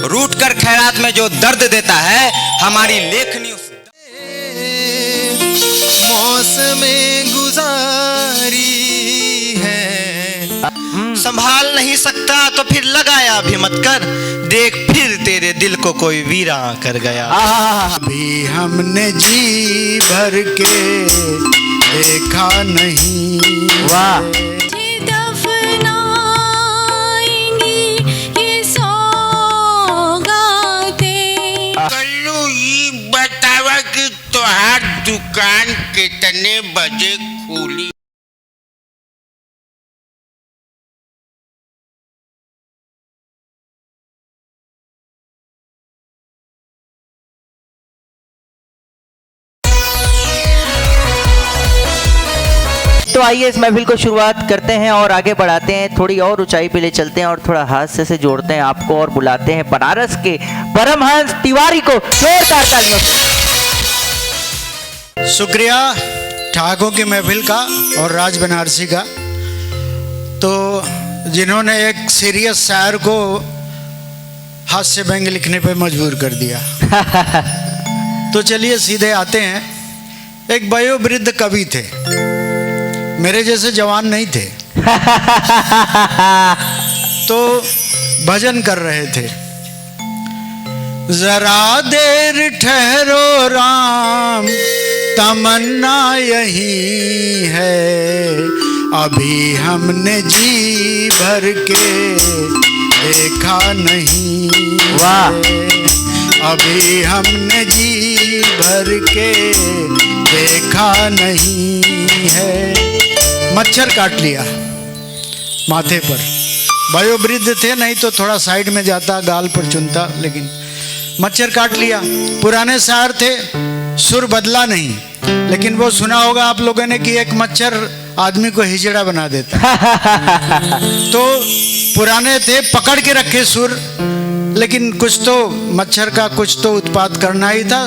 रूठ कर खैरात में जो दर्द देता है, हमारी लेखनी उस मौसमें गुजारी है। संभाल नहीं सकता तो फिर लगाया भी मत कर, देख फिर तेरे दिल को कोई वीरा कर गया। अभी हमने जी भर के देखा नहीं। वाह तोहार दुकान कितने बजे खुली? तो आइए इस महफिल को शुरुआत करते हैं और आगे बढ़ाते हैं, थोड़ी और ऊंचाई पे ले चलते हैं और थोड़ा हास्य से जोड़ते हैं आपको और बुलाते हैं बनारस के परमहंस तिवारी को जोरदार तालियों से। शुक्रिया ठाकों की महफिल का और राज बनारसी का, तो जिन्होंने एक सीरियस शायर को हास्य व्यंग्य लिखने पे मजबूर कर दिया। तो चलिए सीधे आते हैं। एक वयोवृद्ध कवि थे, मेरे जैसे जवान नहीं थे। तो भजन कर रहे थे। जरा देर ठहरो राम, तमन्ना यही है, अभी हमने जी भर के देखा नहीं। वाह, अभी हमने जी भर के देखा नहीं है। मच्छर काट लिया माथे पर। वयोवृद्ध थे, नहीं तो थोड़ा साइड में जाता, गाल पर चुनता, लेकिन मच्छर काट लिया। पुराने शायर थे, सुर बदला नहीं, लेकिन वो सुना होगा आप लोगों ने कि एक मच्छर आदमी को हिजड़ा बना देता। तो पुराने थे, पकड़ के रखे सुर, लेकिन कुछ तो मच्छर का कुछ तो उत्पात करना ही था,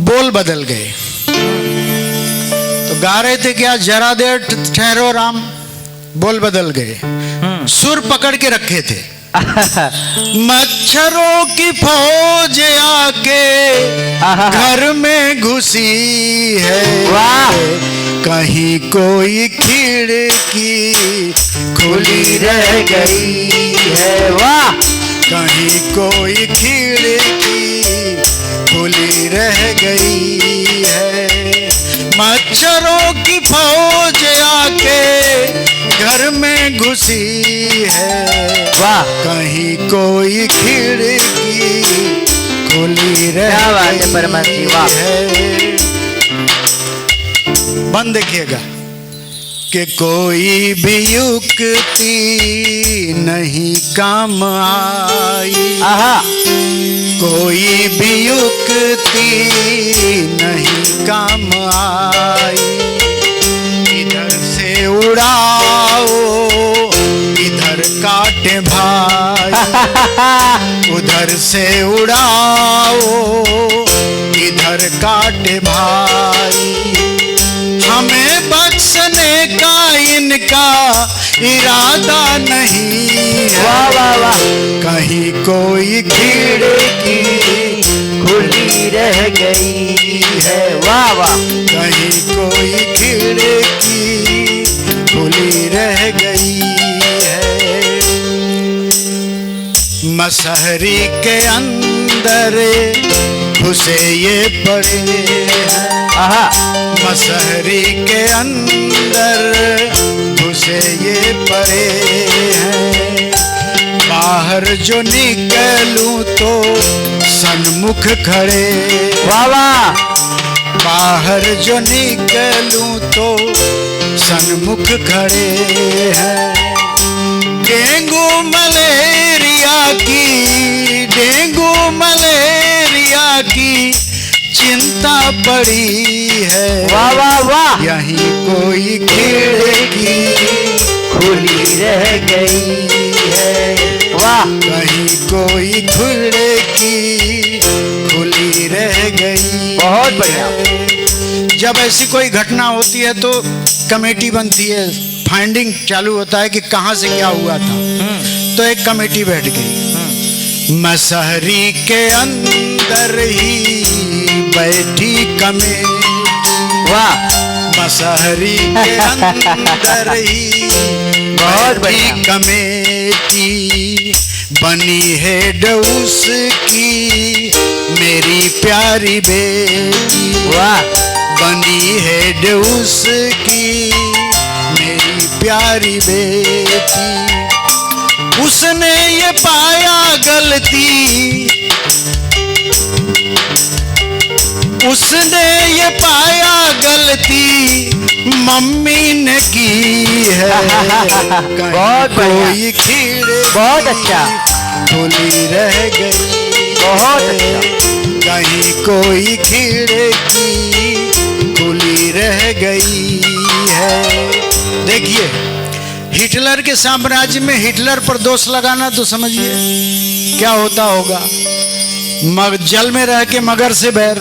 बोल बदल गए। तो गा रहे थे क्या, जरा देर ठहरो राम, बोल बदल गए, सुर पकड़ के रखे थे। मच्छरों की फौज आके घर में घुसी है, कहीं कोई खिड़की खुली रह गई है। वाह, कहीं कोई खिड़की खुली रह गई है। मच्छरों की फौज आके घर में घुसी है, वाह, कहीं कोई खिड़की खुली रह गई है। बंद देखिएगा कि कोई भी युक्ति नहीं काम आई। कोई भी युक्ति नहीं काम आई। इधर से उड़ाओ, इधर काटे भाई, उधर से उड़ाओ, इधर काटे भाई। हमें बख्शने का इनका इरादा नहीं है। वाह वाह वाह, कहीं कोई खिड़की खुली रह गई है। वाह वाह, कहीं कोई खिड़की खुली रह गई है। मसहरी के अंदर घुसे ये पड़े हैं। मसहरी के अंदर घुसे ये पड़े हैं। बाहर जो निकलूं तो सन्मुख खड़े। वाह वाह, बाहर जो निकलूं तो सन्मुख खड़े हैं। डेंगू मलेरिया की, डेंगू मलेरिया की चिंता पड़ी है। वाह वाह वाह, यहीं कोई खिड़की खुली रह गई है। वाह, कहीं कोई खिड़की खुली रह गई। बहुत बढ़िया। जब ऐसी कोई घटना होती है तो कमेटी बनती है, फाइंडिंग चालू होता है कि कहां से क्या हुआ था। तो एक कमेटी बैठ गई। मसहरी के अंदर ही बैठी कमेटी, वाह, मसहरी के अंदर ही बहुत बैठी बढ़िया। कमेटी, बनी हेड उसकी मेरी प्यारी बेटी, वाह, बनी हेड उसकी मेरी प्यारी बेटी। उसने ये पाया गलती, उसने ये पाया गलती मम्मी ने की है। कहीं बहुत बढ़िया। कोई खिड़की बहुत अच्छा। खुली रह गई, बहुत अच्छा। कहीं कोई खिड़की खुली रह गई है। देखिए, हिटलर के साम्राज्य में हिटलर पर दोष लगाना तो समझिए क्या होता होगा। जल में रह के मगर से बैर,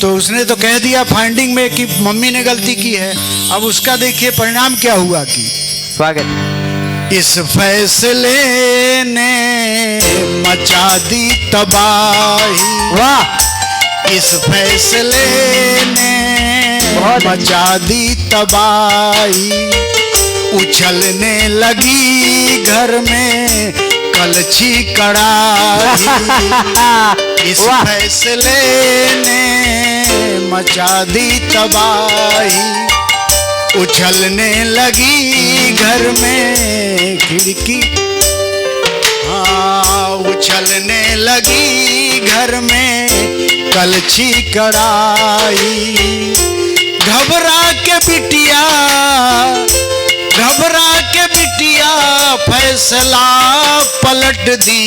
तो उसने तो कह दिया फाइंडिंग में कि मम्मी ने गलती की है। अब उसका देखिए परिणाम क्या हुआ कि स्वागत। इस फैसले ने मचा दी तबाही, वाह, इस फैसले ने बहुत मचा दी तबाही। उछलने लगी घर में कलछी कड़ाही, इस वाह। फैसले ने मचा दी तबाही। उछलने लगी घर में खिड़की, हाँ, उछलने लगी घर में कलछी कड़ाही। घबरा के बिटिया, घबरा के बिटिया फैसला पलट दी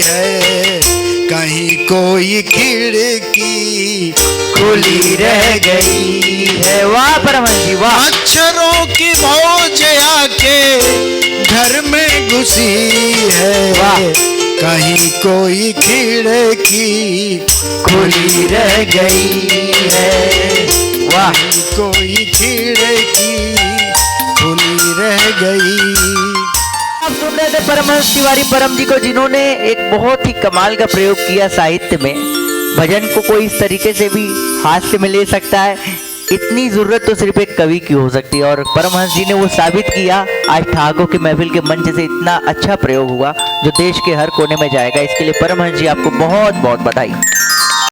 है। कहीं कोई खिड़की खुली रह गई है। वाह परमहंस जी, वाह, मच्छरों की मौज आके घर में घुसी है। वाह। कहीं कोई खिड़की खुली रह गई है। वाह, कहीं कोई खिड़की खुली रह गई। आप सुन रहे थे परमहंस तिवारी परम जी को, जिन्होंने एक बहुत ही कमाल का प्रयोग किया साहित्य में। भजन को कोई इस तरीके से भी हास्य में ले सकता है, इतनी जरूरत तो सिर्फ एक कवि की हो सकती है, और परमहंस जी ने वो साबित किया। आज ठाकों के महफिल के मंच से इतना अच्छा प्रयोग हुआ जो देश के हर कोने में जाएगा। इसके लिए परमहंस जी आपको बहुत बहुत बधाई।